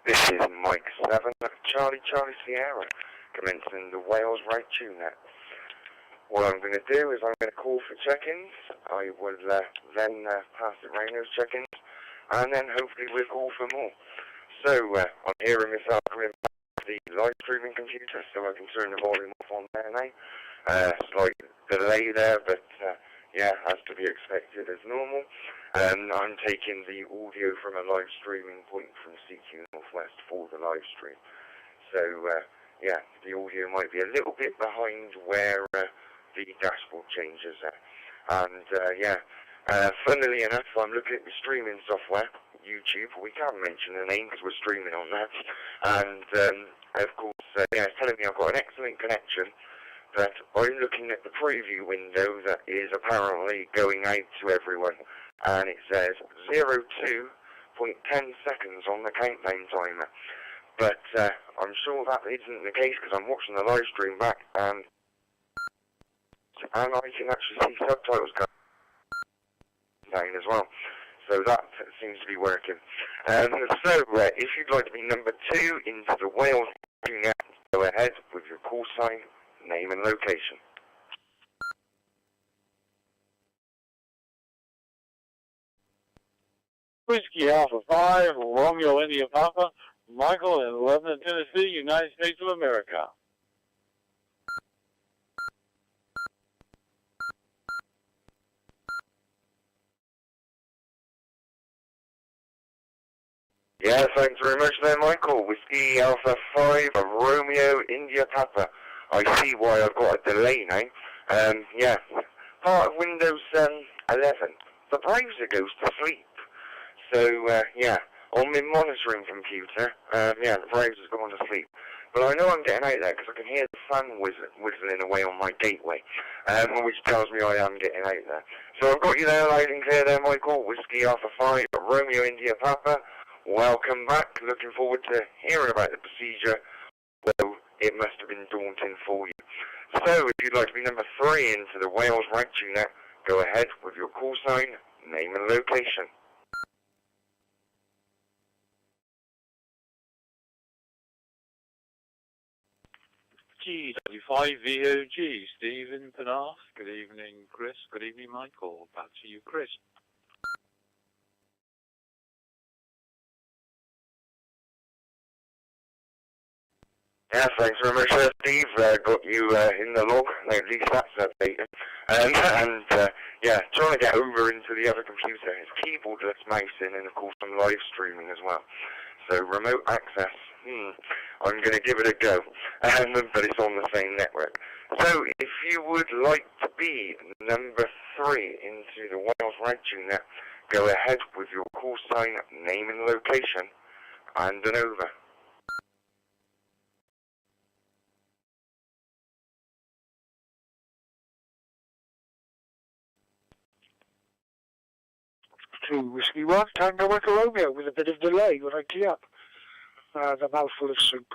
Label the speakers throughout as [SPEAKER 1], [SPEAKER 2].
[SPEAKER 1] This is Mike 7 of Charlie Sierra, commencing the Wales Ragchew Net. What I'm going to do is I'm going to call for check-ins. I will then pass it around those check-ins, and then hopefully we'll call for more. So I'm hearing myself coming back to the live streaming computer, so I can turn the volume off on there now. Slight delay there, but yeah, has to be expected as normal. I'm taking the audio from a live streaming point from cqnorthwest for the live stream. So yeah, the audio might be a little bit behind where the dashboard changes are. And yeah, funnily enough, I'm looking at the streaming software, YouTube. We can't mention the name because we're streaming on that. And of course, yeah, it's telling me I've got an excellent connection. But I'm looking at the preview window that is apparently going out to everyone, and it says 02.10 seconds on the countdown timer. But I'm sure that isn't the case because I'm watching the live stream back, and I can actually see subtitles going down as well. So that seems to be working. So if you'd like to be number 2 into the Wales Ragchew Net, go ahead with your call sign, name and location.
[SPEAKER 2] Whiskey Alpha 5, Romeo India Papa, Michael in Lebanon, Tennessee, United States of America.
[SPEAKER 1] Yeah, thanks very much there, Michael. Whiskey Alpha 5, Romeo India Papa. I see why I've got a delay now. Yeah, part of Windows 11. The browser goes to sleep. So, yeah, on my monitoring computer, yeah, the browser's gone to sleep. But I know I'm getting out there because I can hear the fan whistling away on my gateway, which tells me I am getting out there. So I've got you there loud and clear there, Michael. Whiskey Alpha 5, Romeo India Papa. Welcome back. Looking forward to hearing about the procedure, though it must have been daunting for you. So, if you'd like to be number 3 into the Wales Ragchew Net, go ahead with your call sign, name and location.
[SPEAKER 2] GW5VOG, Stephen Penarth. Good evening, Chris. Good evening, Michael. Back to you, Chris.
[SPEAKER 1] Yeah, thanks very much, Steve. Got you in the log. At least that's updated. And yeah, trying to get over into the other computer. It's keyboardless mousing, and of course I'm live streaming as well. So remote access. I'm going to give it a go. But it's on the same network. So if you would like to be number 3 into the Wales Ragchew Net, go ahead with your call sign, name and location, and an over.
[SPEAKER 2] to Whiskey 1, Tango Echo Romeo, with a bit of delay when I key up. The mouthful of soup.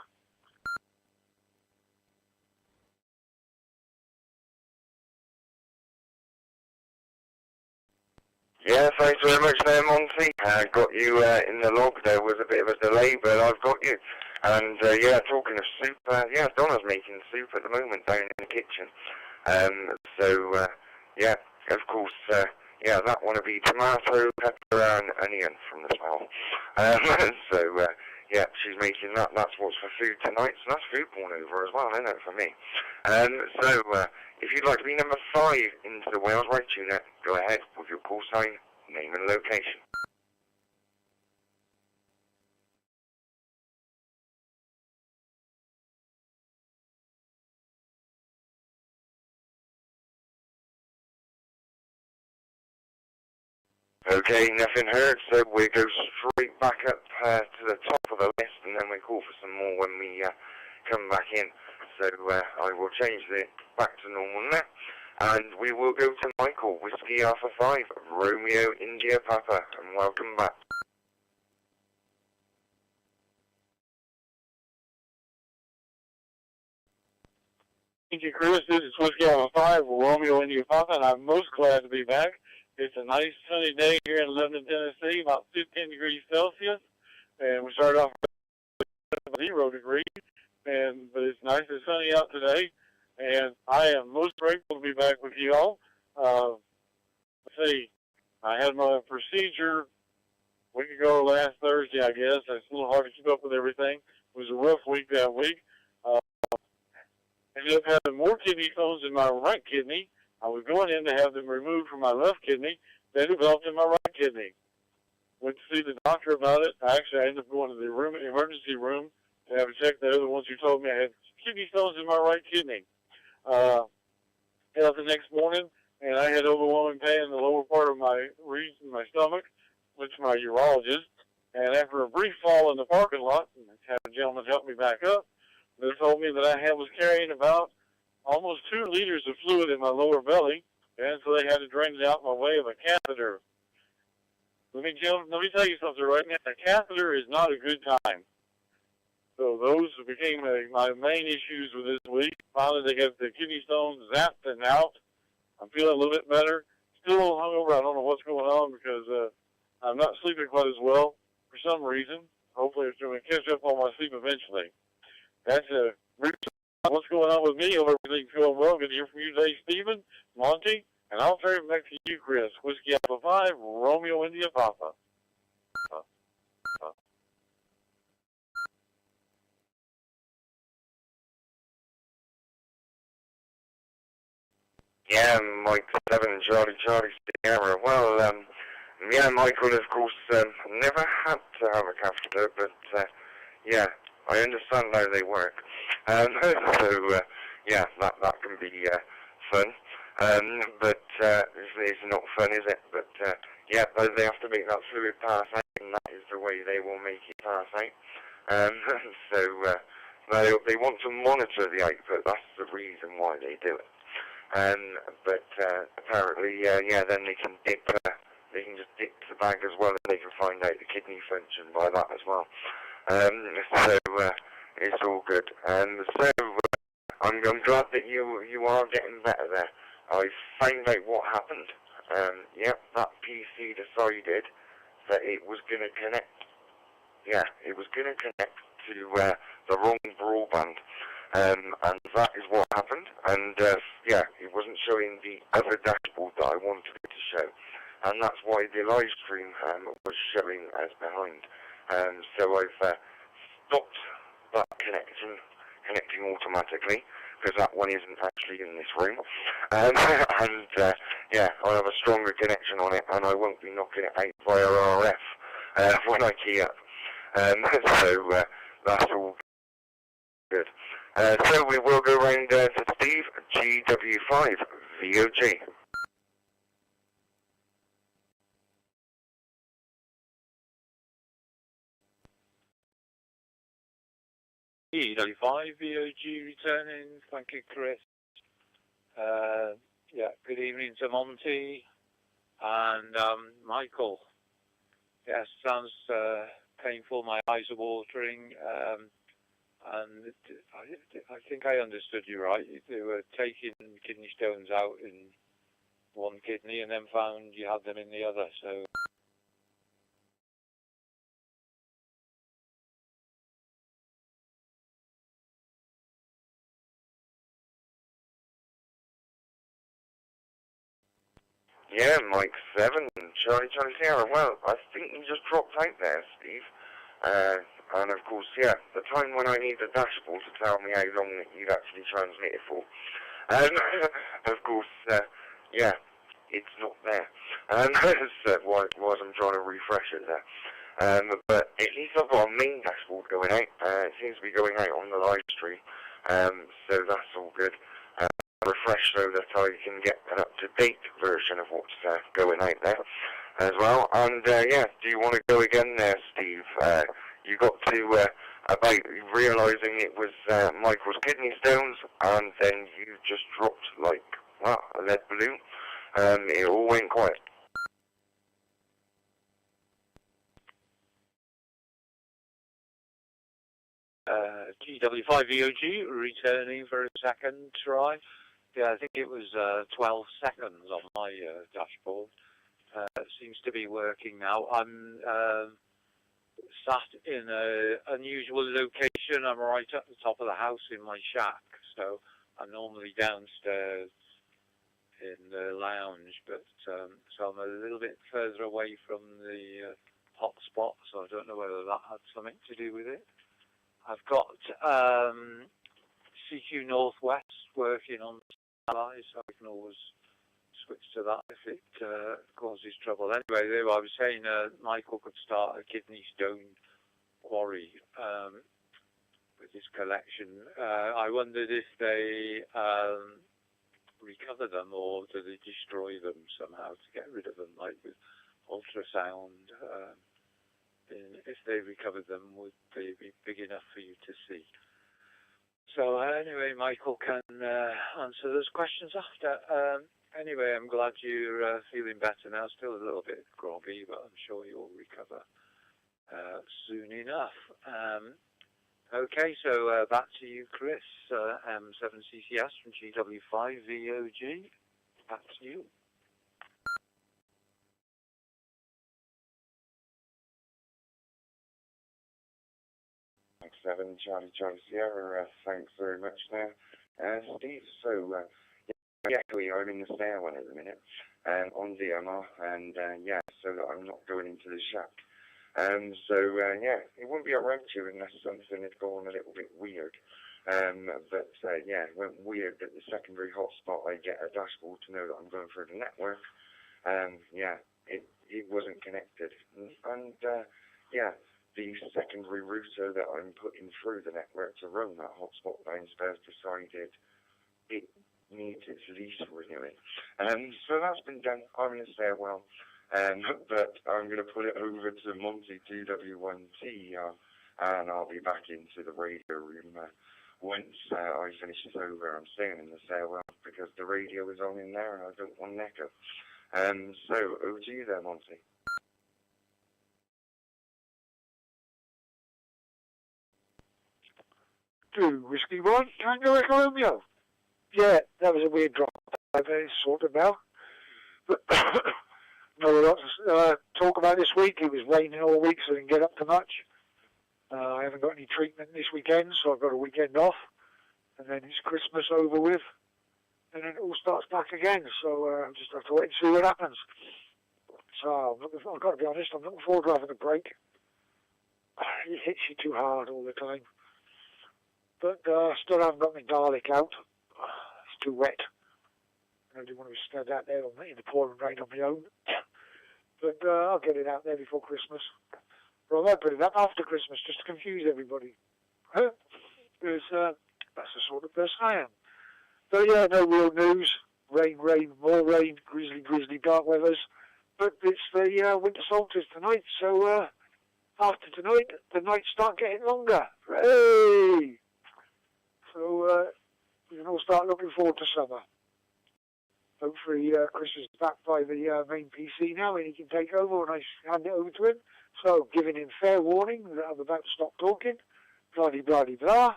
[SPEAKER 1] Yeah, thanks very much there, Monty. Got you in the log. There was a bit of a delay, but I've got you. And yeah, talking of soup, yeah, Donna's making soup at the moment down in the kitchen. Yeah, of course, yeah, that one would be tomato, pepper, and onion from the smell. Yeah, she's making that. That's what's for food tonight. So that's food porn over as well, isn't it, for me? If you'd like to be number 5 into the Wales Ragchew Net, go ahead with your call sign, name and location. Okay, nothing heard, so we go straight back up to the top of the list, and then we call for some more when we come back in. So I will change it back to normal now, and we will go to Michael, Whiskey Alpha 5, Romeo India Papa, and welcome back.
[SPEAKER 2] Thank you, Chris. This is Whiskey Alpha 5, Romeo India Papa, and I'm most glad to be back. It's a nice sunny day here in Lebanon, Tennessee, about 15 degrees Celsius, and we started off with 0 degrees, but it's nice and sunny out today, and I am most grateful to be back with you all. Let's see, I had my procedure a week ago, last Thursday, I guess. It's a little hard to keep up with everything. It was a rough week that week. Ended up having more kidney stones in my right kidney. I was going in to have them removed from my left kidney. They developed in my right kidney. Went to see the doctor about it. I ended up going to the emergency room to have a check. They're the ones who told me I had kidney stones in my right kidney. Got up the next morning, and I had overwhelming pain in the lower part of my region, my stomach, which my urologist. And after a brief fall in the parking lot, and I had a gentleman help me back up, they told me that I was carrying about almost 2 liters of fluid in my lower belly, and so they had to drain it out by way of a catheter. Let me tell you something right now. A catheter is not a good time. So those became my main issues with this week. Finally, they got the kidney stones zapped and out. I'm feeling a little bit better. Still a little hungover. I don't know what's going on because I'm not sleeping quite as well for some reason. Hopefully, it's going to catch up on my sleep eventually. That's what's going on with me. Hope everything's going well. Good to hear from you today, Stephen, Monty, and I'll turn it back to you, Chris. Whiskey Alpha 5, Romeo India Papa.
[SPEAKER 1] Yeah, Mike 7, Charlie Sierra. Well, yeah, Michael, of course, never had to have a catheter, but yeah, I understand how they work. Yeah, that can be fun. But it's not fun, is it? But yeah, they have to make that fluid pass out, and that is the way they will make it pass out. They want to monitor the output. That's the reason why they do it. But apparently, yeah, then they can just dip the bag as well, and they can find out the kidney function by that as well. It's all good. I'm glad that you are getting better there. I found out what happened. Yep, that PC decided that it was going to connect. Yeah, it was going to connect to the wrong broadband. And that is what happened. And yeah, it wasn't showing the other dashboard that I wanted it to show. And that's why the live stream was showing as behind. So I've stopped that connecting automatically, because that one isn't actually in this room. Yeah, I'll have a stronger connection on it, and I won't be knocking it out via RF when I key up. That's all good. So we will go round to Steve, GW5, VOG.
[SPEAKER 3] GW5 VOG returning. Thank you, Chris. Yeah, good evening to Monty and Michael. Yes, sounds painful. My eyes are watering. And I think I understood you right. They were taking kidney stones out in one kidney and then found you had them in the other. So.
[SPEAKER 1] Yeah, Mike 7, Charlie Sierra. Well, I think you just dropped out there, Steve. And of course, yeah, the time when I need the dashboard to tell me how long you'd actually transmitted for. Of course, yeah, it's not there. That's why I'm trying to refresh it there. But at least I've got a main dashboard going out. It seems to be going out on the live stream. So that's all good. Refresh so that I can get an up-to-date version of what's going out there as well. And yeah, do you want to go again there, Steve? You got to about realising it was Michael's kidney stones, and then you just dropped like, well, a lead balloon. It all went quiet.
[SPEAKER 3] GW5VOG returning for a second try. Yeah, I think it was 12 seconds on my dashboard. It seems to be working now. I'm sat in an unusual location. I'm right at the top of the house in my shack, so I'm normally downstairs in the lounge, but so I'm a little bit further away from the hotspot, so I don't know whether that had something to do with it. I've got cqnorthwest working on ally, so I can always switch to that if it causes trouble. Anyway, I was saying Michael could start a kidney stone quarry with his collection. I wondered if they recover them, or do they destroy them somehow to get rid of them, like with ultrasound? If they recovered them, would they be big enough for you to see? So anyway, Michael can answer those questions after. Anyway, I'm glad you're feeling better now. Still a little bit groggy, but I'm sure you'll recover soon enough. Okay, so back to you, Chris, M7CCS from GW5VOG. Back to you.
[SPEAKER 1] Thanks, 7, Charlie Sierra. Thanks very much there, Steve. So, yeah, I'm in the stairwell at the minute, on DMR, and yeah, so that I'm not going into the shack. So, yeah, it wouldn't be around you unless something had gone a little bit weird. But, yeah, it went weird at the secondary hotspot. I get a dashboard to know that I'm going through the network. Yeah, it wasn't connected. And yeah, the secondary router that I'm putting through the network to run that hotspot downstairs decided it needs its lease renewing. So that's been done. I'm in the stairwell. But I'm going to put it over to Monty DW1T, and I'll be back into the radio room once I finish this over. I'm staying in the stairwell because the radio is on in there and I don't want an echo. So over to you there, Monty.
[SPEAKER 4] Do Whiskey 1, Tango Echo Romeo. Yeah, that was a weird drop. I've sorted about. But not a lot to talk about this week. It was raining all week, so I didn't get up to much. I haven't got any treatment this weekend, so I've got a weekend off. And then it's Christmas over with. And then it all starts back again, so I'll just have to wait and see what happens. So I've got to be honest, I'm looking forward to having a break. It hits you too hard all the time. But still haven't got my garlic out. It's too wet. I didn't want to stand out there in the pouring rain on my own. But I'll get it out there before Christmas. But I might put it up after Christmas just to confuse everybody. Because that's the sort of person I am. But yeah, no real news. Rain, more rain, grizzly, dark weathers. But it's the winter solstice tonight, so after tonight, the nights start getting longer. Hooray! So we can all start looking forward to summer. hopefully Chris is back by the main PC now and he can take over when I hand it over to him. So giving him fair warning that I'm about to stop talking. Blah, blah, blah, blah.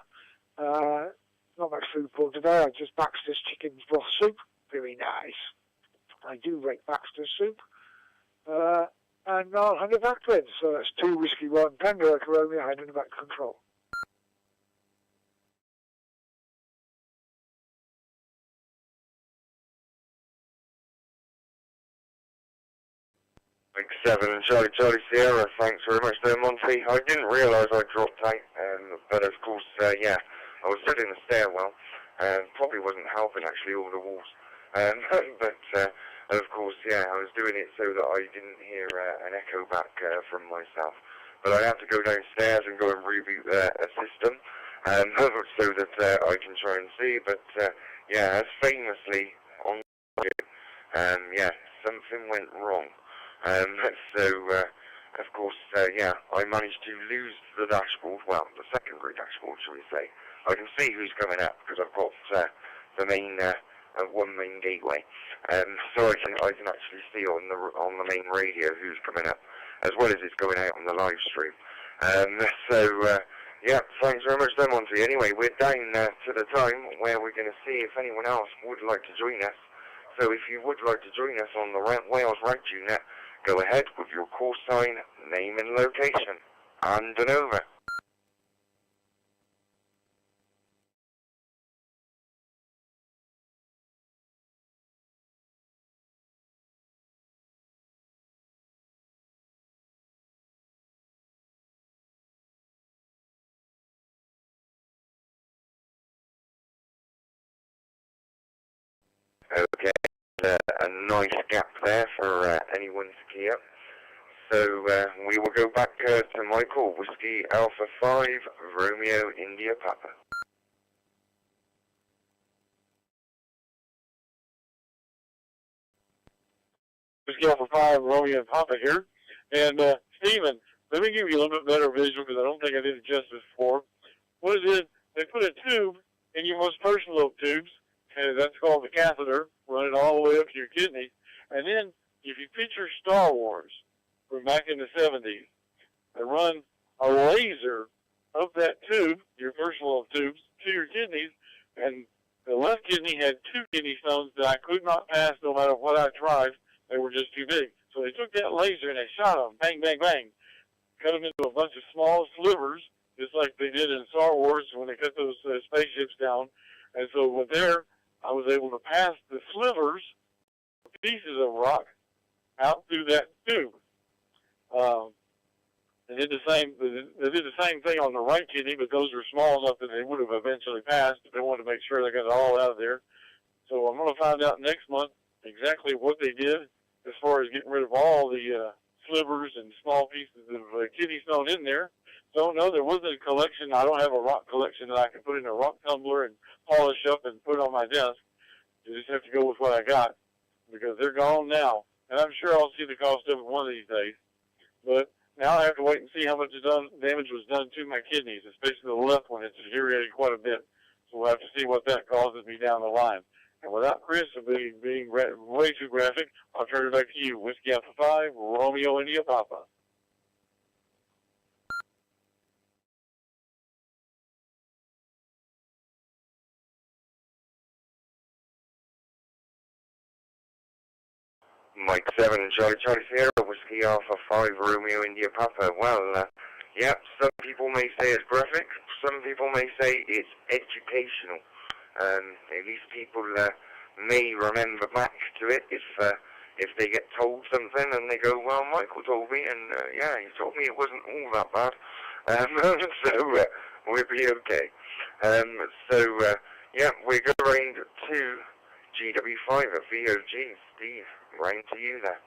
[SPEAKER 4] Not much food for today. I just Baxter's chicken broth soup. Very nice. I do rate Baxter's soup. And I'll hand it back to him. So that's 2 Whiskey 1 Tango Echo Romeo handing it back to control.
[SPEAKER 1] Mike 7 and Charlie Sierra, thanks very much there, Monty. I didn't realise I dropped out, but of course, yeah, I was sitting in the stairwell, and probably wasn't helping actually over the walls. But of course, yeah, I was doing it so that I didn't hear an echo back from myself. But I have to go downstairs and go and reboot a system, so that I can try and see. But yeah, as famously on yeah, something went wrong. So of course, yeah, I managed to lose the dashboard. Well, the secondary dashboard, shall we say? I can see who's coming up because I've got the main one main gateway, so I can actually see on the main radio who's coming up, as well as it's going out on the live stream. So yeah, thanks very much, then, Monty. Anyway, we're down to the time where we're going to see if anyone else would like to join us. So if you would like to join us on the Wales Ragchew Net, go ahead with your call sign, name and location, and an over. Okay, a nice gap there for anyone to key up. So we will go back to Michael, Whiskey Alpha 5, Romeo India Papa.
[SPEAKER 2] Whiskey Alpha 5, Romeo and Papa here. And Stephen, let me give you a little bit better visual because I don't think I did it justice before. What it is, they put a tube in your most personal lobe tubes, and that's called the catheter, running all the way up to your kidneys. And then, if you picture Star Wars from back in the 70s, they run a laser up that tube, your personal lobe tubes, to your kidneys, and the left kidney had 2 kidney stones that I could not pass no matter what I tried. They were just too big. So they took that laser and they shot them, bang, bang, bang, cut them into a bunch of small slivers, just like they did in Star Wars when they cut those spaceships down. And so with there, I was able to pass the slivers, pieces of rock, out through that tube. They did the same thing on the right kidney, but those were small enough that they would have eventually passed. But they wanted to make sure they got it all out of there. So I'm going to find out next month exactly what they did as far as getting rid of all the slivers and small pieces of kidney stone in there. So no, there wasn't a collection. I don't have a rock collection that I can put in a rock tumbler and polish up and put on my desk. You just have to go with what I got because they're gone now. And I'm sure I'll see the cost of it one of these days. But now I have to wait and see how much damage was done to my kidneys, especially the left one. It's deteriorated quite a bit. So we'll have to see what that causes me down the line. And without Chris being way too graphic, I'll turn it back to you. Whiskey Alpha 5, Romeo India Papa.
[SPEAKER 1] Mike 7 and Charlie Sierra, Whiskey Alpha 5, Romeo India Papa. Well, yeah, some people may say it's graphic, some people may say it's educational. At least people may remember back to it if they get told something and they go, well, Michael told me, and yeah, he told me it wasn't all that bad. So we'll be okay. So yeah, we're going to GW5 at VOG. Steve, right to you there.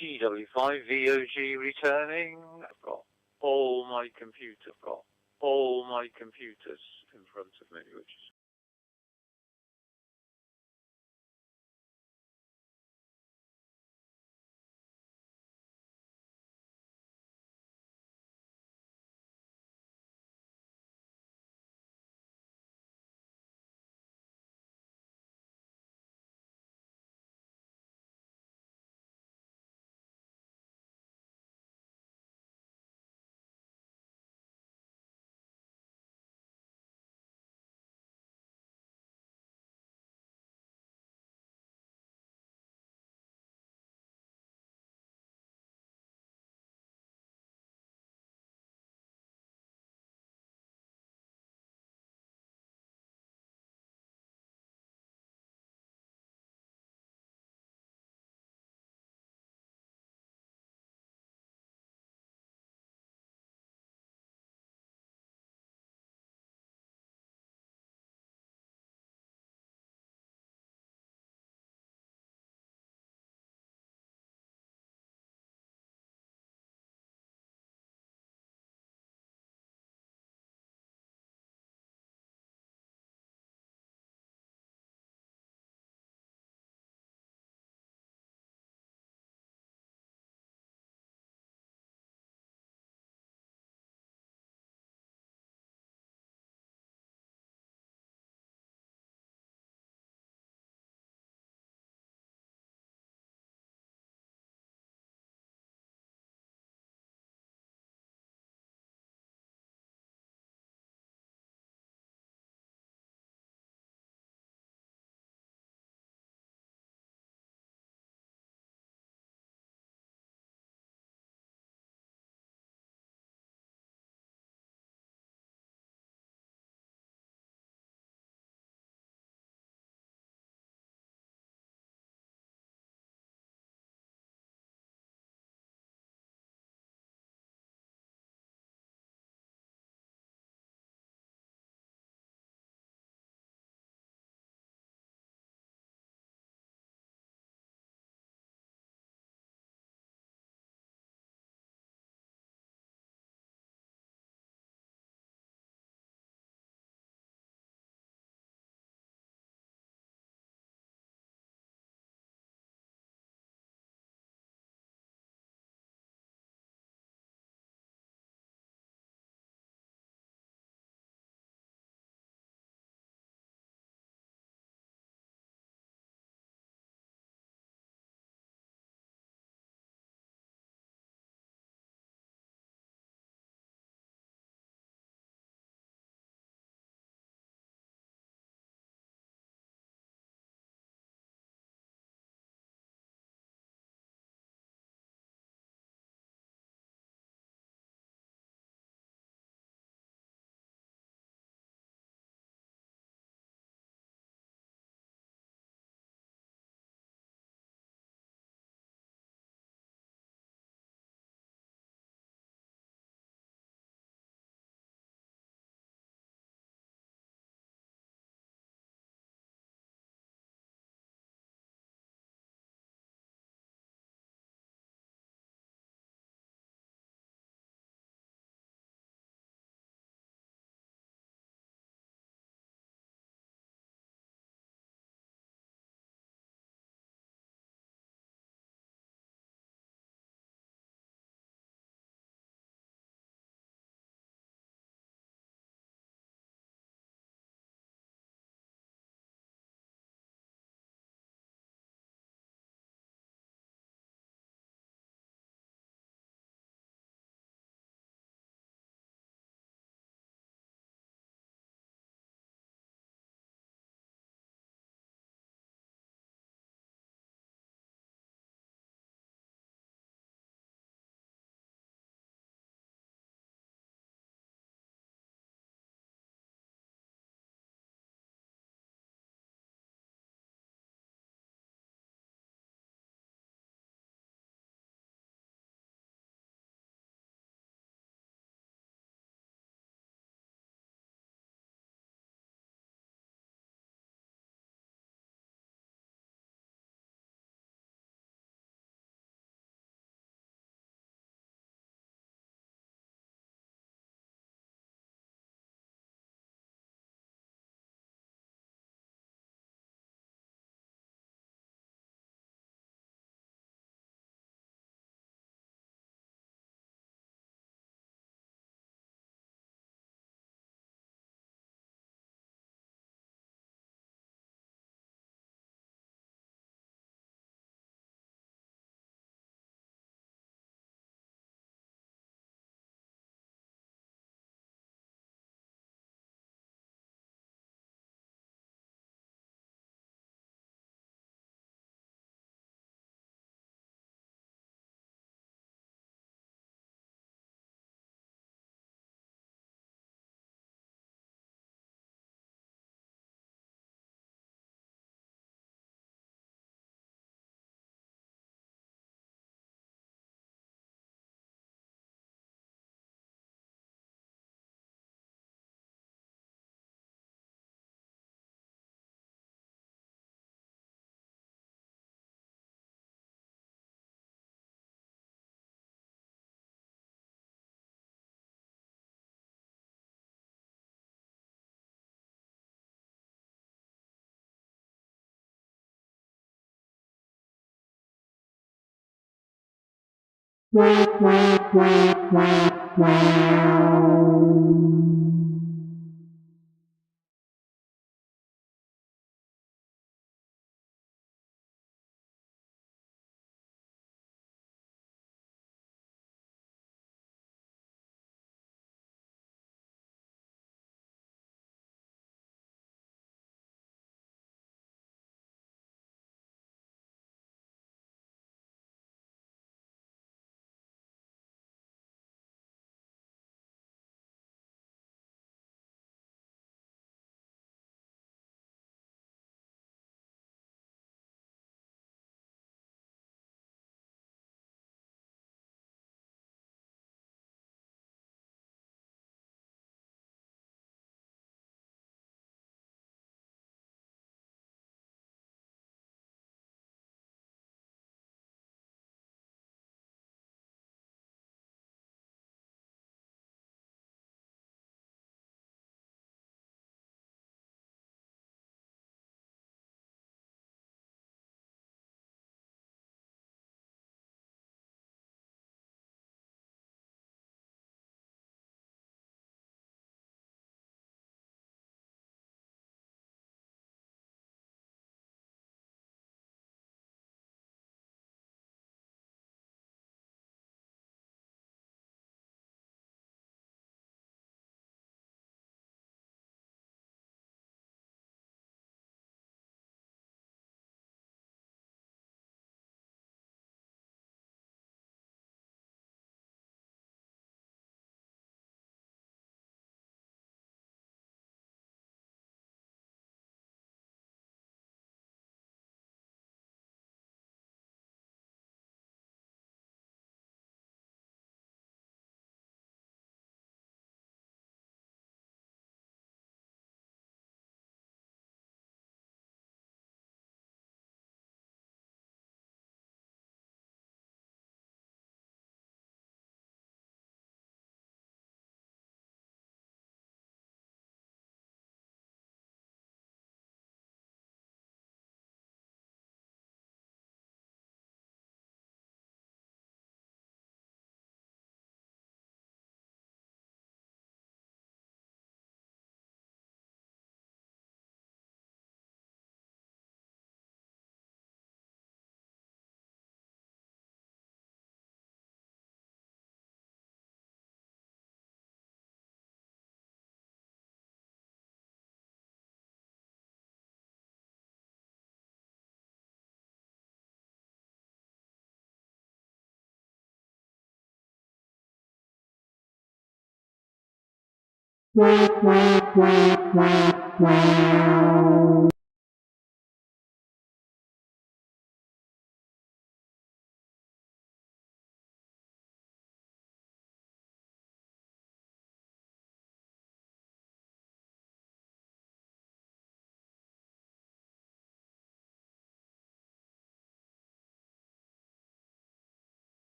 [SPEAKER 3] GW5 VOG returning. I've got all my computers in front of me, which is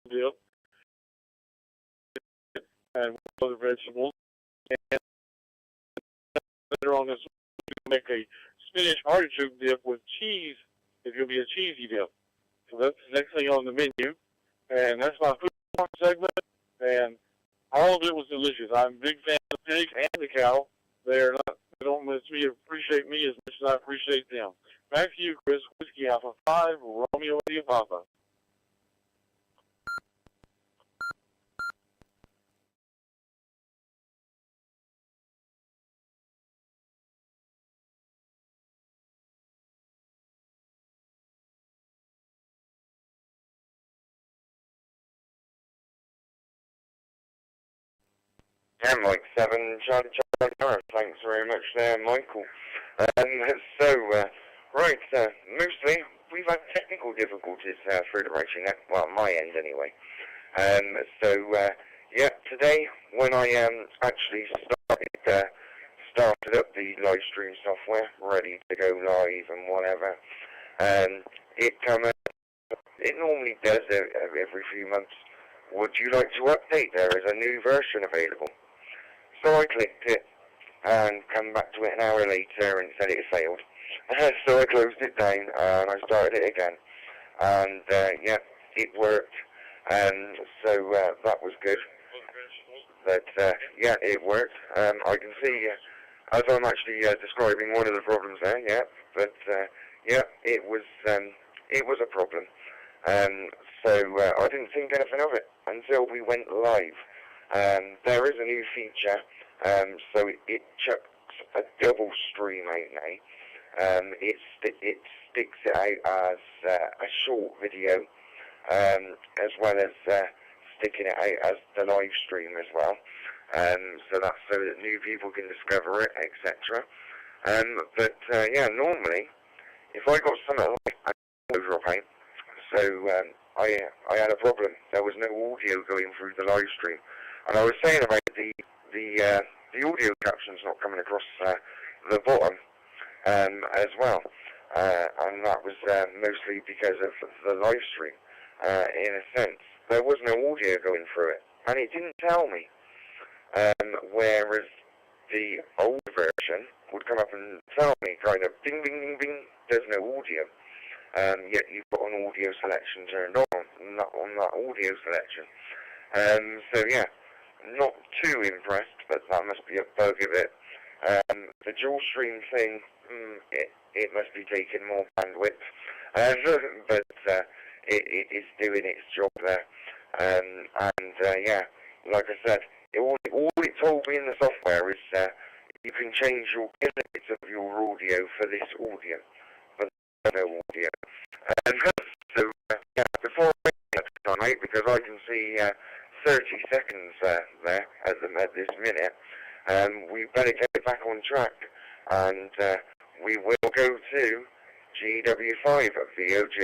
[SPEAKER 2] dip and other vegetables. And later on this week, we'll make a spinach artichoke dip with cheese. It's going to be a cheesy dip. So that's the next thing on the menu. And that's my food segment. And all of it was delicious. I'm a big fan of the pig and the cow. They don't appreciate me as much as I appreciate them. Back to you, Chris. Whiskey Alpha 5, Romeo India Papa.
[SPEAKER 1] Yeah, Mike 7, Charlie. Thanks very much there, Michael. Mostly we've had technical difficulties through the Ragchew Net, well, on my end anyway. Today when I actually started up the live stream software, ready to go live and whatever, it normally does every few months. Would you like to update? There is a new version available. So I clicked it and come back to it an hour later and said it failed. So I closed it down and I started it again. And it worked. So that was good. But it worked. I can see as I'm actually describing one of the problems there. It was a problem. I didn't think anything of it until we went live. There is a new feature, so it chucks a double stream out now. It sticks it out as a short video, as well as sticking it out as the live stream as well. So that's so that new people can discover it, etc. Normally, if I got something like a drop out, so I had a problem. There was no audio going through the live stream, and I was saying about the audio captions not coming across the bottom as well, and that was mostly because of the live stream. In a sense, there was no audio going through it, and it didn't tell me. Whereas the old version would come up and tell me, kind of, ding, ding, ding, ding, there's no audio. Yet you've got an audio selection turned on that audio selection. Not too impressed, but that must be a bug of it. The dual stream thing, it must be taking more bandwidth, but it is doing its job there. Like I said, all it told me in the software is you can change your limits of your audio for this audio, but no audio. Before I get time out, because I can see 30 seconds there at this minute, we better get back on track, and we will go to GW5 VOG.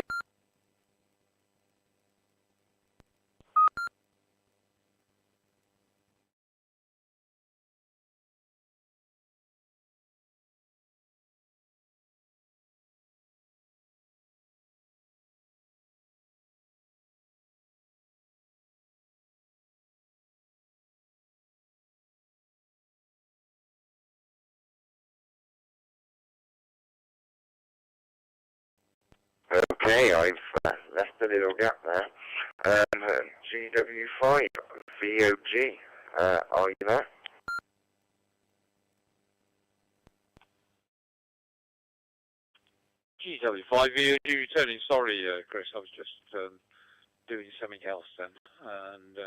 [SPEAKER 1] Okay, I've left a little gap there. GW5 VOG, are you there?
[SPEAKER 3] GW5 VOG returning. Sorry, Chris, I was just doing something else then, and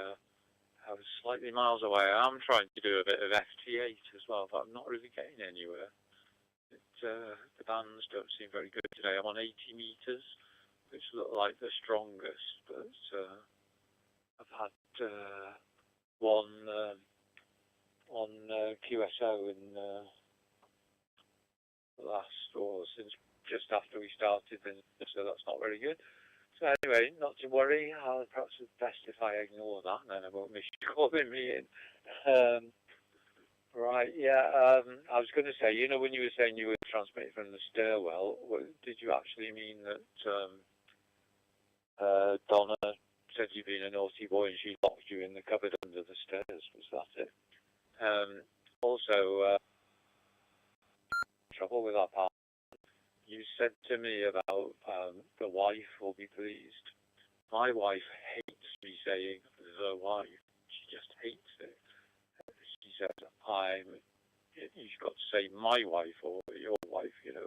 [SPEAKER 3] I was slightly miles away. I'm trying to do a bit of FT8 as well, but I'm not really getting anywhere. The bands don't seem very good today. I'm on 80 meters, which look like the strongest, but I've had one on QSO in the last, or since just after we started, so that's not very good. So anyway, not to worry. Perhaps it's best if I ignore that, and then I won't miss you calling me in. Right, I was going to say, you know, when you were saying you were transmitting from the stairwell, did you actually mean that Donna said you'd been a naughty boy and she locked you in the cupboard under the stairs. Was that it? Also, trouble with our partner. You said to me about the wife will be pleased. My wife hates me saying the wife. She just hates it. She said, you've got to say my wife or your wife, you know,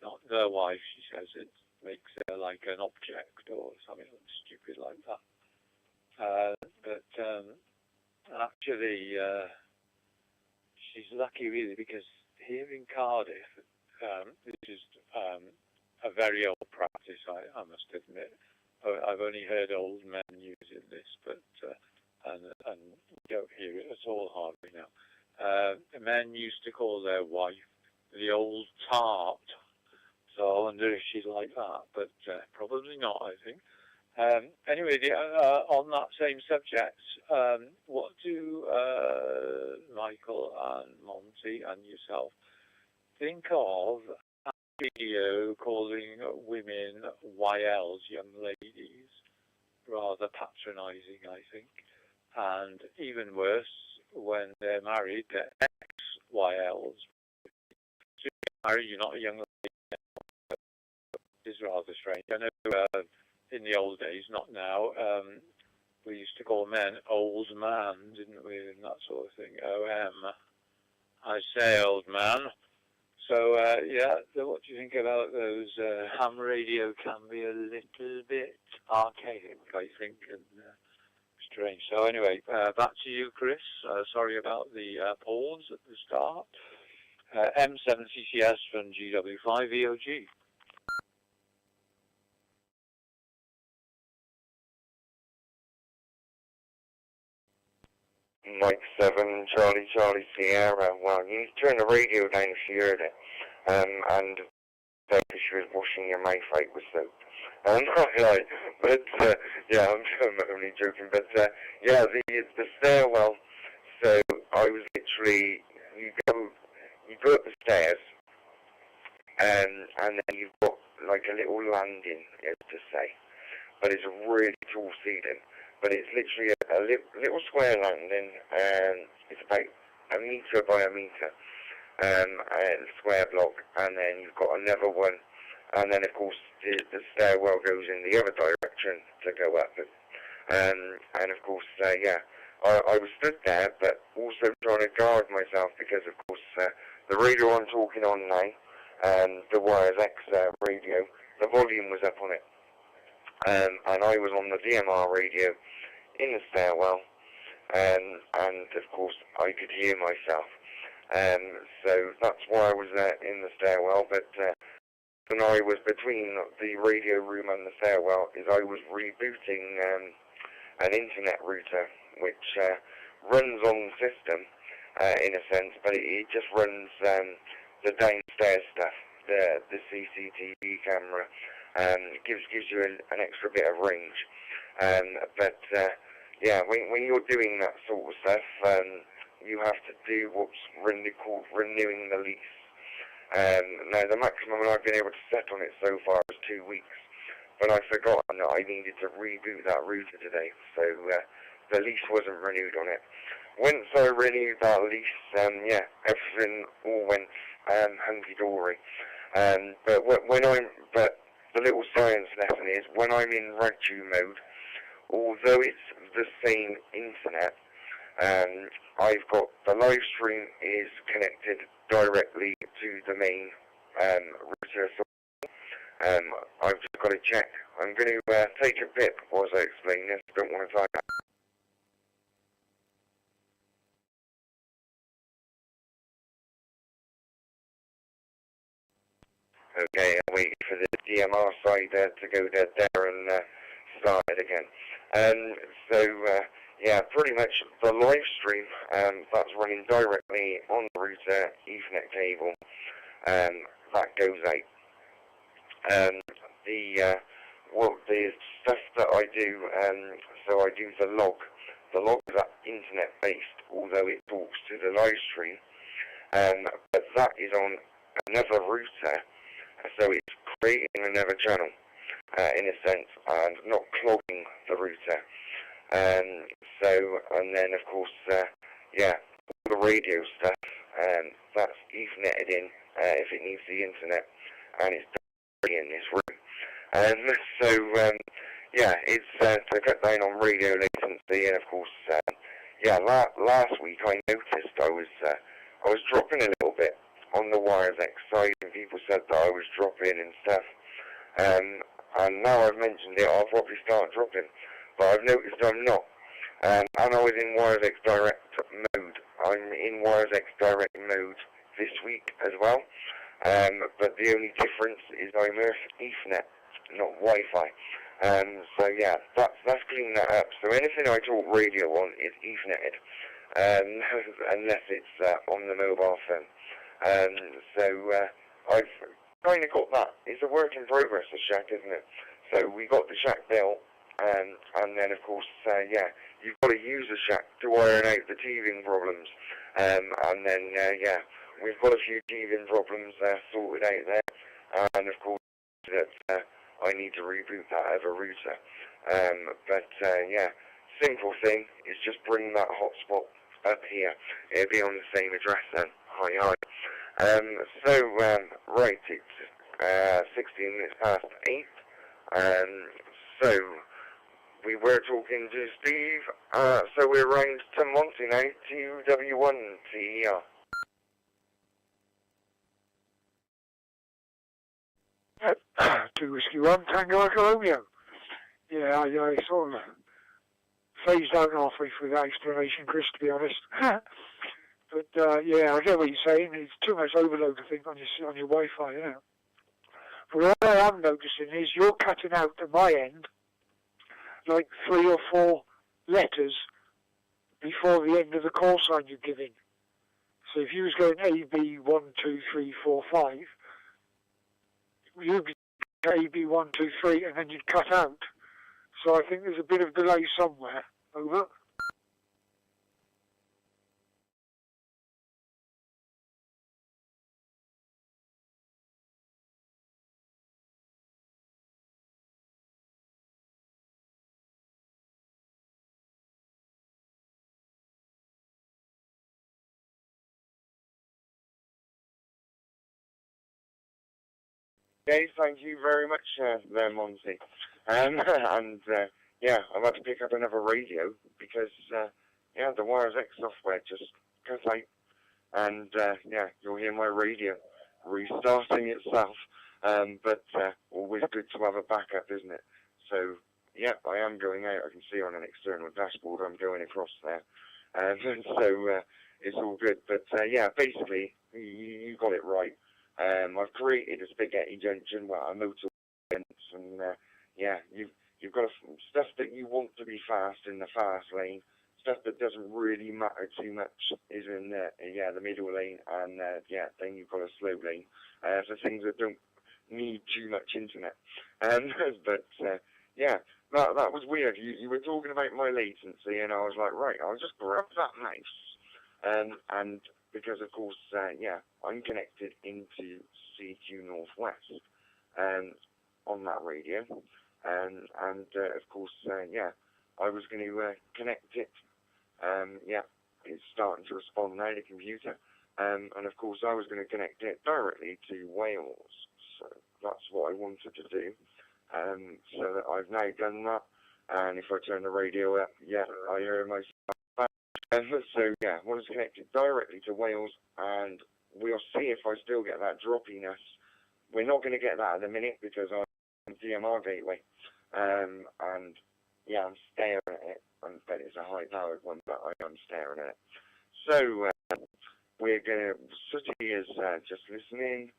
[SPEAKER 3] not the wife. She says it makes her like an object or something stupid like that. Actually, she's lucky really, because here in Cardiff, this is a very old practice, I must admit. I've only heard old men using this, but and you don't hear it at all hardly now. Men used to call their wife the old tart, so I wonder if she's like that, but probably not, I think. Anyway, on that same subject, what do Michael and Monty and yourself think of a video calling women YLs, young ladies, rather patronising, I think, and even worse, when they're married, they're ex-YLs. So you're married, you're not a young lady, is rather strange. I know in the old days, not now, we used to call men old man, didn't we, and that sort of thing. O-M. I say old man. So, yeah, so what do you think about those? Ham radio can be a little bit archaic, I think, and strange. So anyway, back to you, Chris. Sorry about the pause at the start. M7CCS from GW5EOG.
[SPEAKER 1] Mike 7, Charlie Sierra. Well, you need to turn the radio down if you heard it. And she was washing your mouth out with soap. Right, but yeah, I'm only joking. But yeah, the stairwell. So I was literally, you go up the stairs, and then you've got like a little landing, as to say. But it's a really tall ceiling. But it's literally a little square landing, and it's about a metre by a metre, and square block, and then you've got another one, and then of course the stairwell goes in the other direction to go up, and of course, yeah, I was stood there, but also trying to guard myself, because of course the radio I'm talking on now, the WiresX radio, the volume was up on it. And I was on the DMR radio in the stairwell, and of course I could hear myself. So that's why I was in the stairwell. But when I was between the radio room and the stairwell, is I was rebooting an internet router which runs on the system in a sense, but it just runs the downstairs stuff, the CCTV camera. It gives you an extra bit of range, but yeah, when you're doing that sort of stuff, you have to do what's really called renewing the lease. Now the maximum I've been able to set on it so far is 2 weeks, but I've forgotten that I needed to reboot that router today, so the lease wasn't renewed on it. Once I renewed that lease, yeah, everything all went hunky-dory. But the little science lesson is, when I'm in Ragchew mode, although it's the same internet, I've got the live stream is connected directly to the main router. So, I've just got to check. I'm going to take a bit whilst I explain this. Don't want to time out. Okay, I'm waiting for the DMR side to go there and start it again. So, yeah, pretty much the live stream, that's running directly on the router, Ethernet cable, that goes out. The stuff that I do, so I do the log. The log is internet based, although it talks to the live stream, but that is on another router. So it's creating another channel. in a sense, and not clogging the router. And then of course, yeah, all the radio stuff, that's Etherneted in if it needs the internet, and it's in this room. Yeah, it's to cut down on radio latency, and of course, yeah, last week I noticed I was dropping a little bit on the WiresX side, and people said that I was dropping and stuff. And now I've mentioned it, I'll probably start dropping, but I've noticed I'm not. And I was in WiresX Direct mode. I'm in WiresX Direct mode this week as well. But the only difference is I'm Ethernet, not Wi-Fi. So yeah, that's cleaning that up. So anything I talk radio on is Etherneted, unless it's on the mobile phone. I've kind of got that. It's a work in progress, the shack, isn't it? So we got the shack built, and then of course, yeah, you've got to use the shack to iron out the teething problems. And then, yeah, we've got a few teething problems sorted out there, and of course that I need to reboot that other router. Yeah, simple thing is just bring that hotspot up here. It'll be on the same address then. Hi. Right, it's 16 minutes past 8. So we were talking to Steve. So we're round to Monty now, to W1 TER.
[SPEAKER 4] To Whiskey 1, Tango Echo Romeo. Yeah, I sort of phased out halfway through that explanation, Chris, to be honest. But yeah, I get what you're saying. It's too much overload, I think, on your Wi-Fi, you know. But what I am noticing is you're cutting out at my end like 3 or 4 letters before the end of the call sign you're giving. So if you was going AB 1, 2, 3, 4, 5, you'd be AB 1, 2, 3, and then you'd cut out. So I think there's a bit of delay somewhere. Over.
[SPEAKER 1] Okay, thank you very much there, Monty. Yeah, I've had to pick up another radio because, yeah, the WiresX software just cut out. And, yeah, you'll hear my radio restarting itself. Always good to have a backup, isn't it? So, yeah, I am going out. I can see on an external dashboard I'm going across there. It's all good. But, yeah, basically, you got it right. I've created a spaghetti junction, a motor fence, and yeah, you've got stuff that you want to be fast in the fast lane, stuff that doesn't really matter too much is in the middle lane, and yeah, then you've got a slow lane for things that don't need too much internet. Yeah, that was weird. You were talking about my latency, and I was like, right, I'll just grab that mouse, and because of course, yeah, I'm connected into cqnorthwest on that radio, and of course, yeah, I was going to connect it. Yeah, it's starting to respond now, the computer, and of course, I was going to connect it directly to Wales. So that's what I wanted to do. So that I've now done that, and if I turn the radio up, yeah, I hear myself. So yeah, I was connected directly to Wales, and we'll see if I still get that droppiness. We're not going to get that at the minute because I'm on DMR gateway, and yeah, I'm staring at it. I bet it's a high-powered one, but I am staring at it. So we're going to, Sooty is just listening.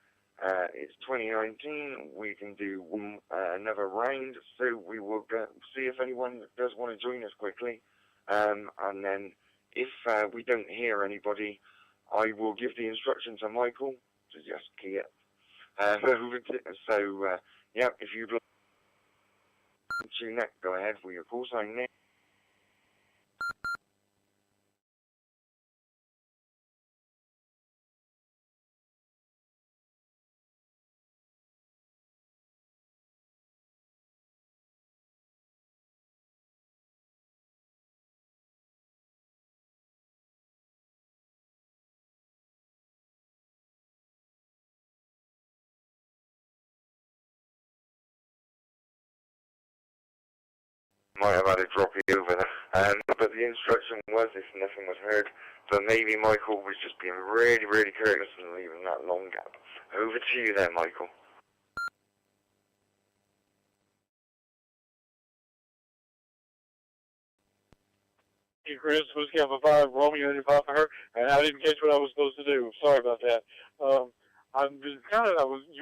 [SPEAKER 1] It's 2019. We can do another round, so we will see if anyone does want to join us quickly, and then if we don't hear anybody, I will give the instruction to Michael to just key it. So, yeah, if you'd like to tune that, go ahead for your call sign there. might have had a droppy over there. But the instruction was if nothing was heard, but maybe Michael was just being really, really courteous and leaving that long gap. Over to you there, Michael.
[SPEAKER 2] Hey, Chris, Whiskey Alpha 5, Romeo India Papa Her, and I didn't catch what I was supposed to do. Sorry about that. You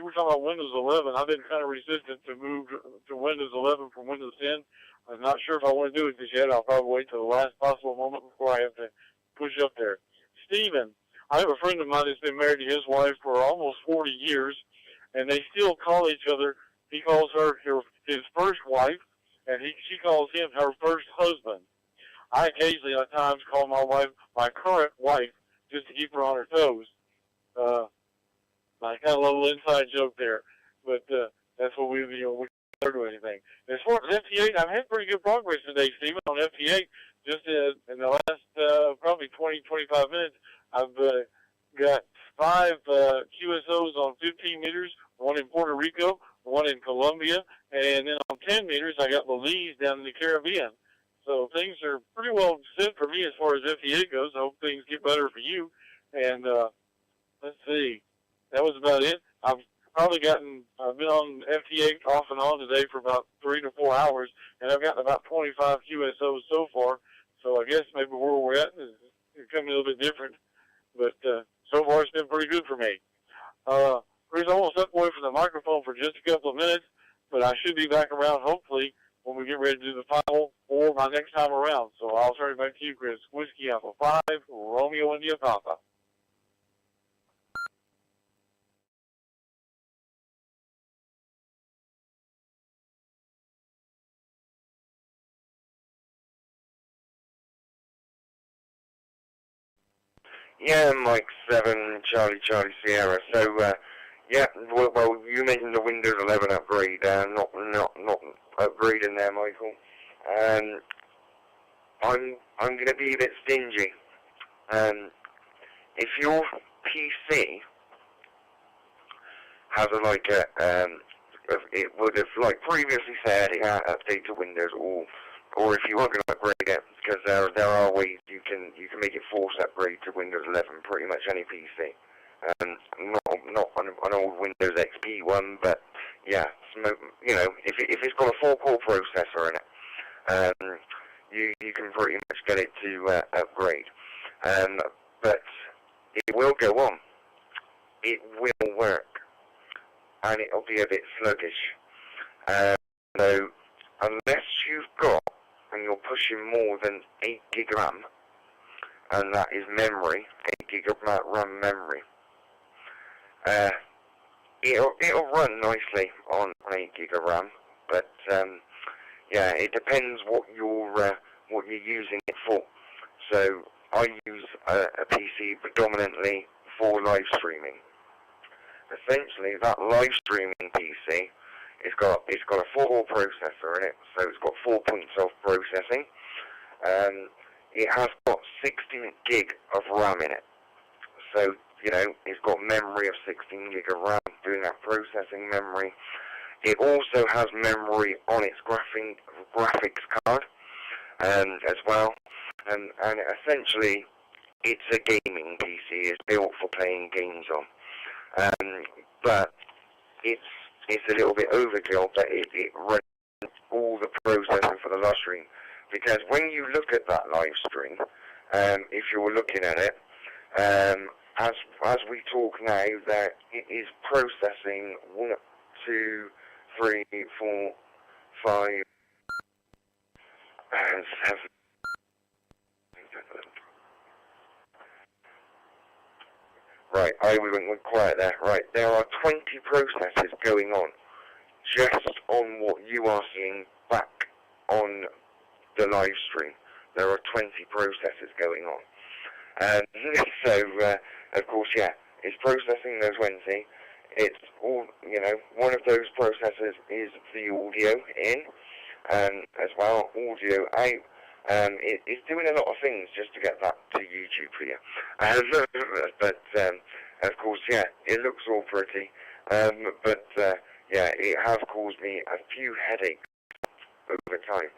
[SPEAKER 2] were talking about Windows 11. I've been kind of resistant to move to Windows 11 from Windows 10. I'm not sure if I want to do it just yet. I'll probably wait till the last possible moment before I have to push up there. Stephen, I have a friend of mine that's been married to his wife for almost 40 years, and they still call each other. He calls her his first wife, and she calls him her first husband. I occasionally, at times, call my wife my current wife just to keep her on her toes. I got a little inside joke there, but that's what we can't do anything. As far as FT8, I've had pretty good progress today, Stephen, on FT8. Just in the last probably 20, 25 minutes, I've got 5 QSOs on 15 meters, 1 in Puerto Rico, 1 in Colombia, and then on 10 meters, I got Belize down in the Caribbean. So things are pretty well set for me as far as FT8 goes. I hope things get better for you. And let's see. That was about it. I've been on FT8 off and on today for about 3 to 4 hours, and I've gotten about 25 QSOs so far. So I guess maybe where we're at is becoming a little bit different. But so far it's been pretty good for me. Chris, I won't step away from the microphone for just a couple of minutes, but I should be back around hopefully when we get ready to do the final or my next time around. So I'll turn it back to you, Chris. Whiskey Alpha 5, Romeo India Papa.
[SPEAKER 1] Yeah, Mike 7, Charlie Sierra. So, yeah, well, you mentioned the Windows 11 upgrade, not upgrading there, Michael. I'm going to be a bit stingy. If your PC has it would have, like previously said, it had update to Windows, or if you are going to upgrade it, because there are ways you can make it force upgrade to Windows 11, pretty much any PC. Not an old Windows XP one, but yeah, if it's got a 4-core processor in it, you can pretty much get it to upgrade. But it will go on. It will work, and it'll be a bit sluggish. So unless you've got, and you're pushing more than 8 gig RAM, and that is memory, 8 gig of RAM memory, it'll run nicely on 8 gig of RAM, but yeah, it depends what you're using it for. So I use a PC predominantly for live streaming. Essentially, that live streaming PC, it's got a 4-core processor in it, so it's got 4 points of processing. It has got 16 gig of RAM in it, so it's got memory of 16 gig of RAM doing that processing memory. It also has memory on its graphics card as well, and essentially it's a gaming PC. It's built for playing games on, but it's a little bit overkill, but it runs all the processing for the live stream. Because when you look at that live stream, if you're looking at it, as we talk now, that it is processing 1, 2, 3, 4, 5, 7. Right, we went quiet there. Right, there are 20 processes going on, just on what you are seeing back on the live stream. There are 20 processes going on. So, of course, yeah, it's processing those 20. It's all, one of those processors is the audio in, as well, audio out. It's doing a lot of things just to get that to YouTube for you. But, of course, yeah, it looks all pretty. But, yeah, it has caused me a few headaches over time.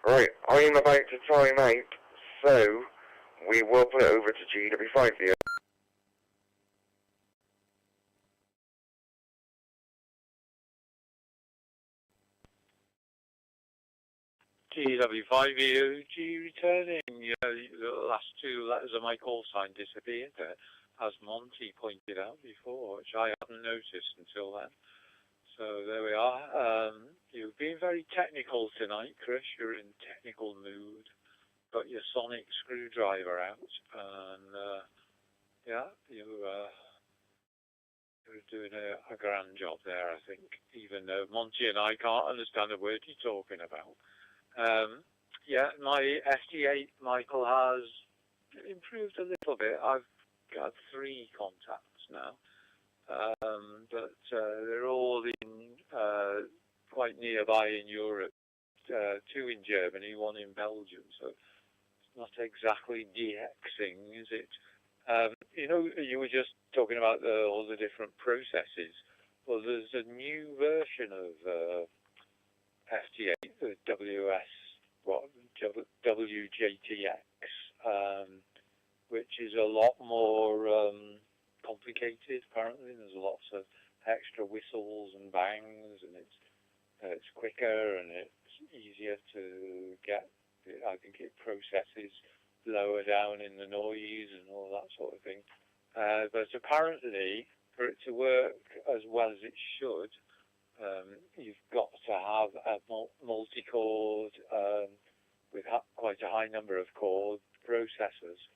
[SPEAKER 1] Right, I'm about to time out, so we will put it over to GW5 here.
[SPEAKER 3] GW5EOG returning. The last two letters of my call sign disappeared, as Monty pointed out before, which I hadn't noticed until then. So there we are. You've been very technical tonight, Chris. You're in technical mood. Got your sonic screwdriver out, and yeah, you're doing a grand job there, I think, even though Monty and I can't understand a word you're talking about. Yeah, my FT8, Michael, has improved a little bit. I've got 3 contacts now, but they're all in quite nearby in Europe. 2 in Germany, 1 in Belgium, so it's not exactly DXing, is it? You were just talking about all the different processes. Well, there's a new version of FT8, the WGTX, which is a lot more complicated. Apparently, there's lots of extra whistles and bangs, and it's quicker and it's easier to get. I think it processes lower down in the noise and all that sort of thing. But apparently, for it to work as well as it should, you've got to have a multi-chord with quite a high number of chord processors.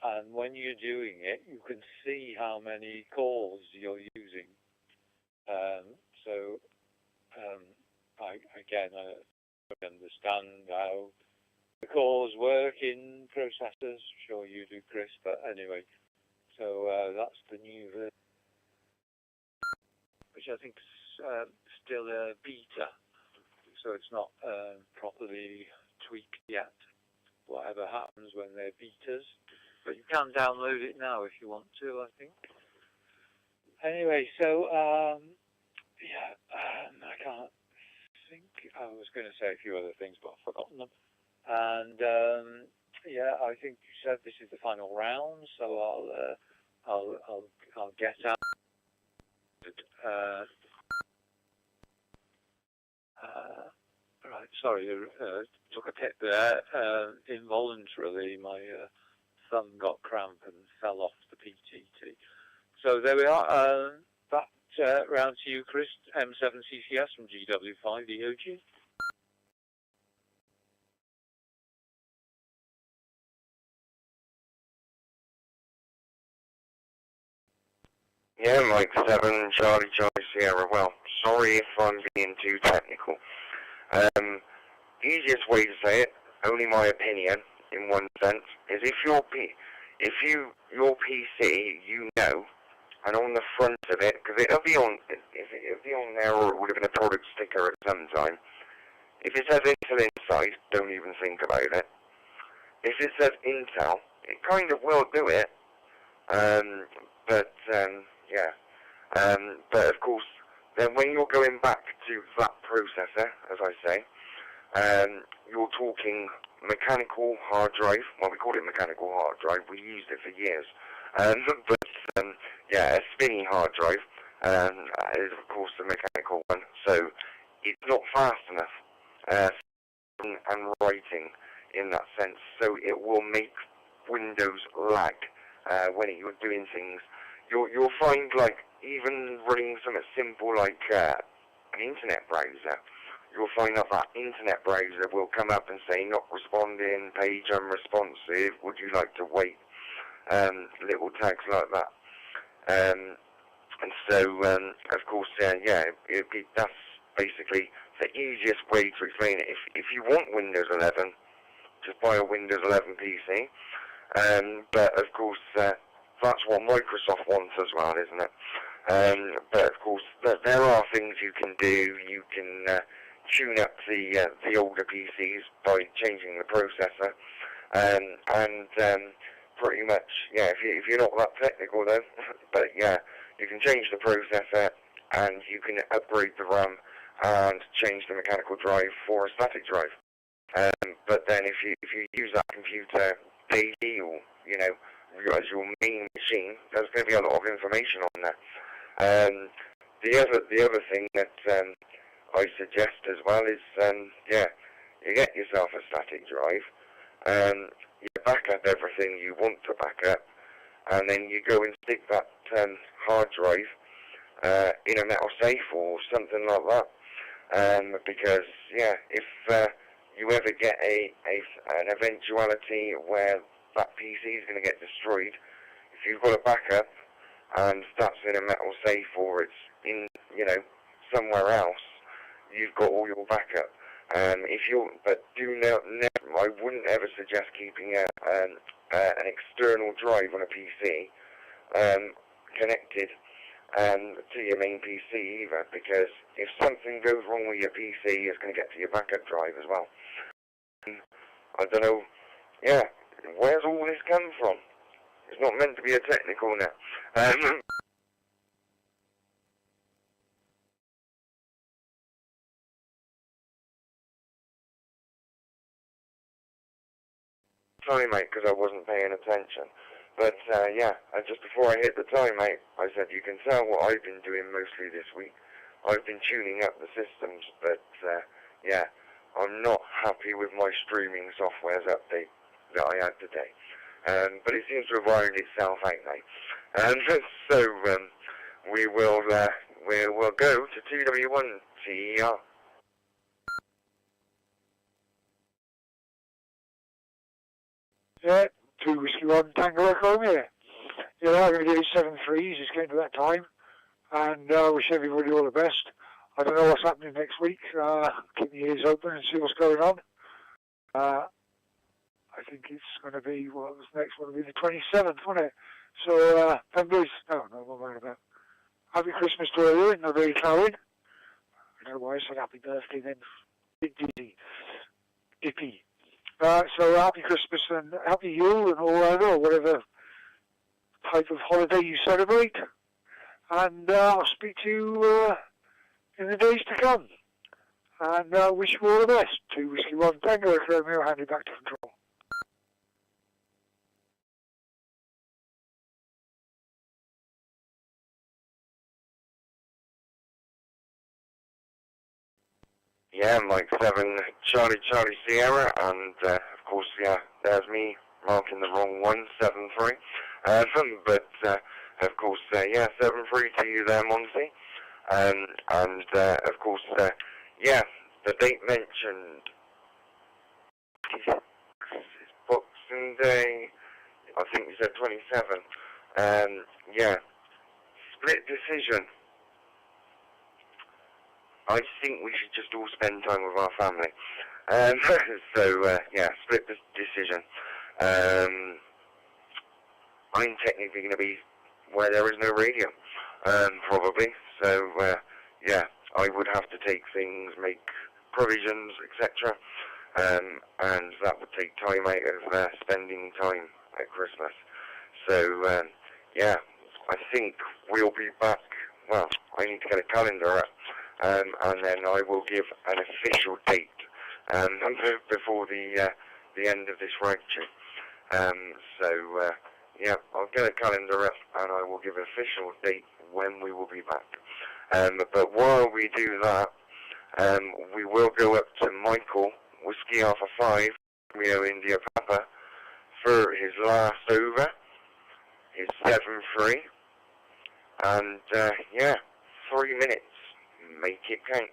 [SPEAKER 3] And when you're doing it, you can see how many calls you're using. I understand how the calls work in processors. Sure you do, Chris, but anyway. So that's the new version, which I think is still a beta, so it's not properly tweaked yet, whatever happens when they're betas. But you can download it now if you want to, I think. Anyway, so, yeah, I can't think. I was going to say a few other things, but I've forgotten them. And, yeah, I think you said this is the final round, so I'll get out. Right, sorry, took a tip there. Involuntarily, my thumb got cramp and fell off the PTT. So there we are. That round to you, Chris M7CCS from GW5EOG.
[SPEAKER 1] Yeah, Mike 7, Charlie Sierra. Well, sorry if I'm being too technical. Easiest way to say it, only my opinion, in one sense, is if your PC, you know, and on the front of it, because it'll be on there, or it would have been a product sticker at some time. If it says Intel inside, don't even think about it. If it says Intel, it kind of will do it. Yeah. But of course, then when you're going back to that processor, as I say, you're talking mechanical hard drive. Well, we called it mechanical hard drive. We used it for years. Yeah, a spinny hard drive is, of course, the mechanical one. So it's not fast enough and writing in that sense. So it will make Windows lag when you're doing things. You'll find, like, even running something simple like an internet browser, you'll find that internet browser will come up and say, not responding, page unresponsive, would you like to wait? Little tags like that. And so, of course, yeah, that's basically the easiest way to explain it. If you want Windows 11, just buy a Windows 11 PC. But, of course, that's what Microsoft wants as well, isn't it? But of course, there are things you can do. You can tune up the older PCs by changing the processor, and pretty much, yeah. If you're not that technical, though, but yeah, you can change the processor, and you can upgrade the RAM and change the mechanical drive for a static drive. But then if you use that computer daily, or as your main machine, there's going to be a lot of information on there. The other thing that I suggest as well is you get yourself a static drive, you back up everything you want to back up, and then you go and stick that hard drive in a metal safe or something like that. Because if you ever get an eventuality where that PC is going to get destroyed, if you've got a backup and that's in a metal safe or it's in somewhere else, you've got all your backup. But I wouldn't ever suggest keeping an external drive on a PC connected to your main PC either, because if something goes wrong with your PC, it's going to get to your backup drive as well. I don't know, where's all this come from? It's not meant to be a technical net. Sorry, mate, because I wasn't paying attention. But, just before I hit the time, mate, I said, you can tell what I've been doing mostly this week. I've been tuning up the systems, but, I'm not happy with my streaming software's update that I had today. But it seems to have ironed itself out now. So, we will go to TW1TER.
[SPEAKER 4] Yeah, 2 Whiskey 1 Tango Echo here. I'm going to give it 7 threes. It's getting to that time. And wish everybody all the best. I don't know what's happening next week. Keep your ears open and see what's going on. I think it's going to be, what was next one? Will be the 27th, won't it? So, Pembrose, no, what am I about? Happy Christmas to you and a very Cowan. I don't know why I said happy birthday then. Big Dippy. So happy Christmas and happy Yule and all that, or whatever type of holiday you celebrate. And I'll speak to you in the days to come. And wish you all the best. 2 Whiskey 1 Tango Romeo, hand you back to control.
[SPEAKER 1] Yeah, Mike 7, Charlie Sierra, and of course, there's me marking the wrong one, 7-3. But of course, 7-3 to you there, Monty. And of course, the date mentioned is Boxing Day. I think you said 27. Split decision. I think we should just all spend time with our family. Split decision. I'm technically going to be where there is no radio, probably. So, I would have to take things, make provisions, etc. And that would take time out of spending time at Christmas. So, I think we'll be back. Well, I need to get a calendar up. And then I will give an official date before the end of this Ragchew. I'll get a calendar up and I will give an official date when we will be back. But while we do that, we will go up to Michael, Whiskey Alpha 5, Romeo India Papa, for his last over, his 7-3, and 3 minutes. Make it count.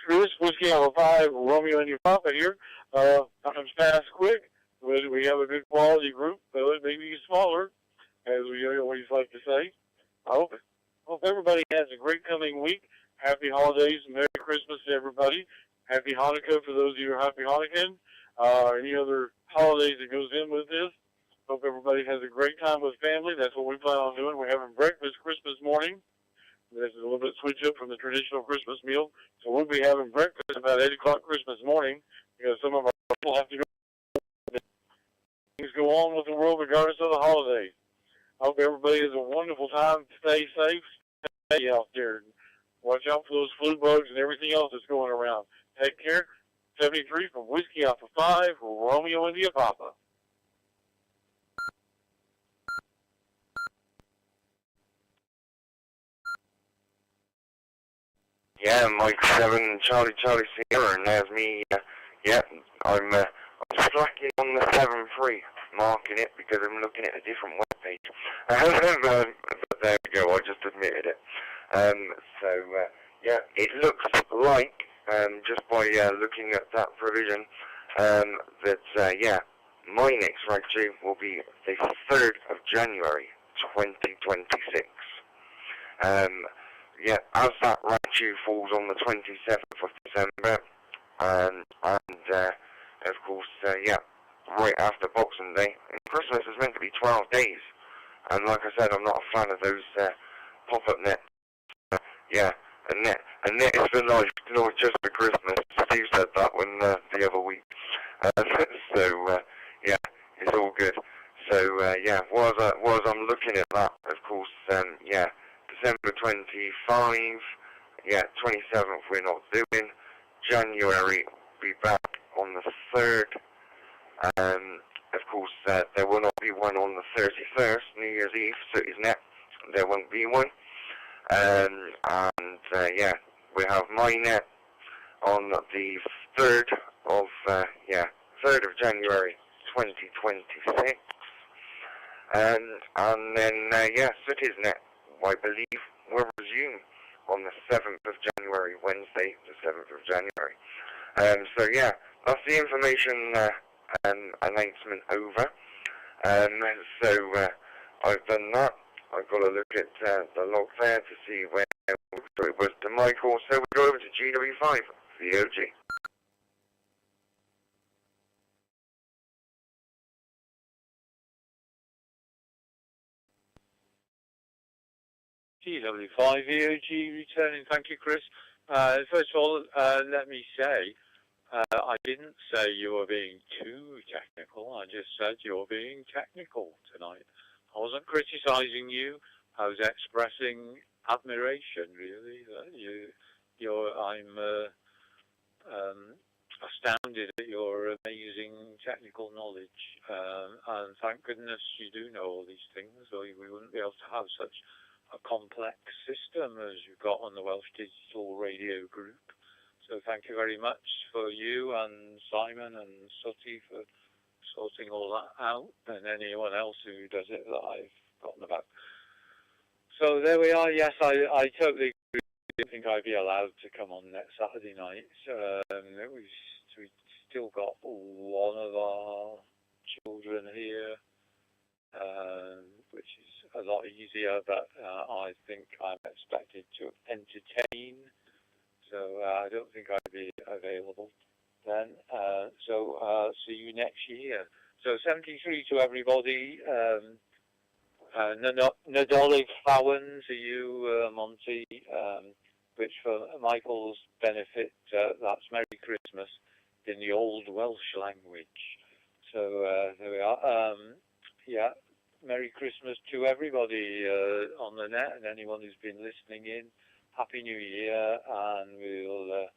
[SPEAKER 2] Chris, Whiskey Alpha 5, Romeo and your Papa here. Comes fast quick. We have a good quality group, though it may be smaller, as we always like to say. I hope everybody has a great coming week. Happy holidays and Merry Christmas to everybody. Happy Hanukkah for those of you who are happy Hanukkah. Any other holidays that goes in with this. Hope everybody has a great time with family. That's what we plan on doing. We're having breakfast Christmas morning. This is a little bit switch up from the traditional Christmas meal. So we'll be having breakfast about 8 o'clock Christmas morning because some of our people have to go. Things go on with the world regardless of the holidays. I hope everybody has a wonderful wonderful time. Stay safe. Stay out there. Watch out for those flu bugs and everything else that's going around. Take care. 73 from Whiskey Alpha 5, Romeo India Papa.
[SPEAKER 1] Yeah, Mike 7, Charlie Sierra, and there's me. Yeah, I'm slacking on the 7.3, marking it because I'm looking at a different web page. But there we go, I just admitted it. Yeah, it looks like, just by looking at that provision, that, yeah, my next Ragchew will be the 3rd of January, 2026. Yeah, as that Ragchew falls on the 27th of December, and of course, yeah, right after Boxing Day, and Christmas is meant to be 12 days, and like I said, I'm not a fan of those pop-up nets. Yeah, a net is for life, not just for Christmas. Steve said that one the other week. Yeah, it's all good. So, yeah, while I'm looking at that, of course, yeah, December 25, yeah, 27th we're not doing. January, be back on the 3rd. Of course, there will not be one on the 31st, New Year's Eve, City's Net. There won't be one. Yeah, we have my net on the 3rd of, yeah, 3rd of January 2026. And then, yeah, City's Net, I believe, will resume on the 7th of January, Wednesday, the 7th of January. So, yeah, that's the information announcement over. So, I've done that. I've got to look at the log there to see where it was to Michael. So we go over to GW5, VOG.
[SPEAKER 3] GW5 VOG returning. Thank you, Chris. First of all, let me say, I didn't say you were being too technical. I just said you're being technical tonight. I wasn't criticising you. I was expressing admiration, really. I'm astounded at your amazing technical knowledge, and thank goodness you do know all these things, or we wouldn't be able to have such a complex system as you've got on the Welsh Digital Radio Group. So thank you very much for you and Simon and Sutty for sorting all that out, and anyone else who does it that I've forgotten about. So there we are. Yes, I totally agree. I think I'd be allowed to come on next Saturday night. We've still got one of our children here, which is a lot easier, but I think I'm expected to entertain. So I don't think I'd be available then. So see you next year. So 73 to everybody. Nadolig Llawen to you, Monty, which for Michael's benefit, that's Merry Christmas in the old Welsh language. So there we are. Yeah, Merry Christmas to everybody on the net and anyone who's been listening in. Happy New Year, and we'll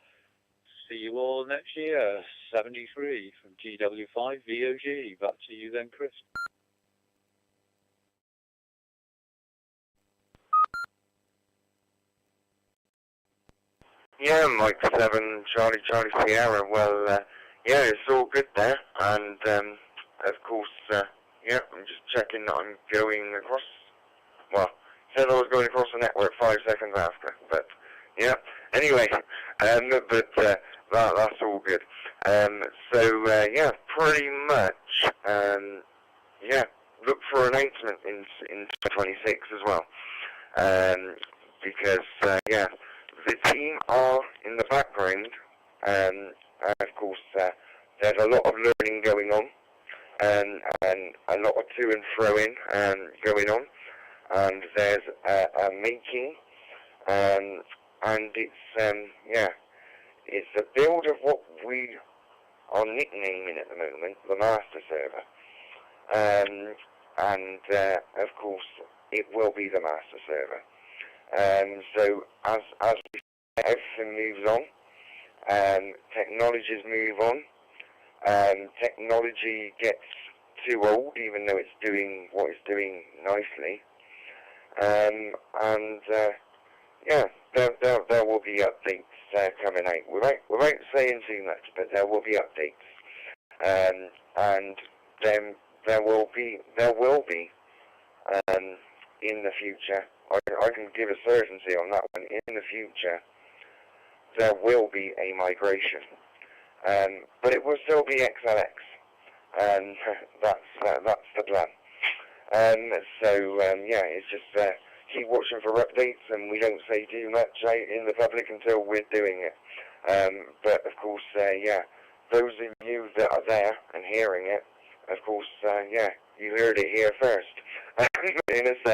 [SPEAKER 3] see you all next year. 73 from GW5 VOG. Back to you then, Chris.
[SPEAKER 1] Yeah, Mike 7, Charlie Sierra. Well, yeah, it's all good there, and of course, yeah, I'm just checking that I'm going across. Well, said I was going across the network 5 seconds after, but yeah. Anyway, but that's all good. So yeah, pretty much, yeah, look for announcement in 2026 as well, because yeah, the team are in the background, and of course there's a lot of learning going on, and a lot of to and fro in going on, and there's a making, and it's yeah, it's a build of what we are nicknaming at the moment the master server, and of course it will be the master server. So as everything moves on, technologies move on, technology gets too old, even though it's doing what it's doing nicely. Yeah, there will be updates coming out. Without saying too much, but there will be updates, and then there will be in the future. I can give a certainty on that one. In the future, there will be a migration, but it will still be XLX, and that's the plan. Yeah, it's just keep watching for updates, and we don't say too much out in the public until we're doing it. But of course, yeah, those of you that are there and hearing it, of course, yeah, you heard it here first, in a sense.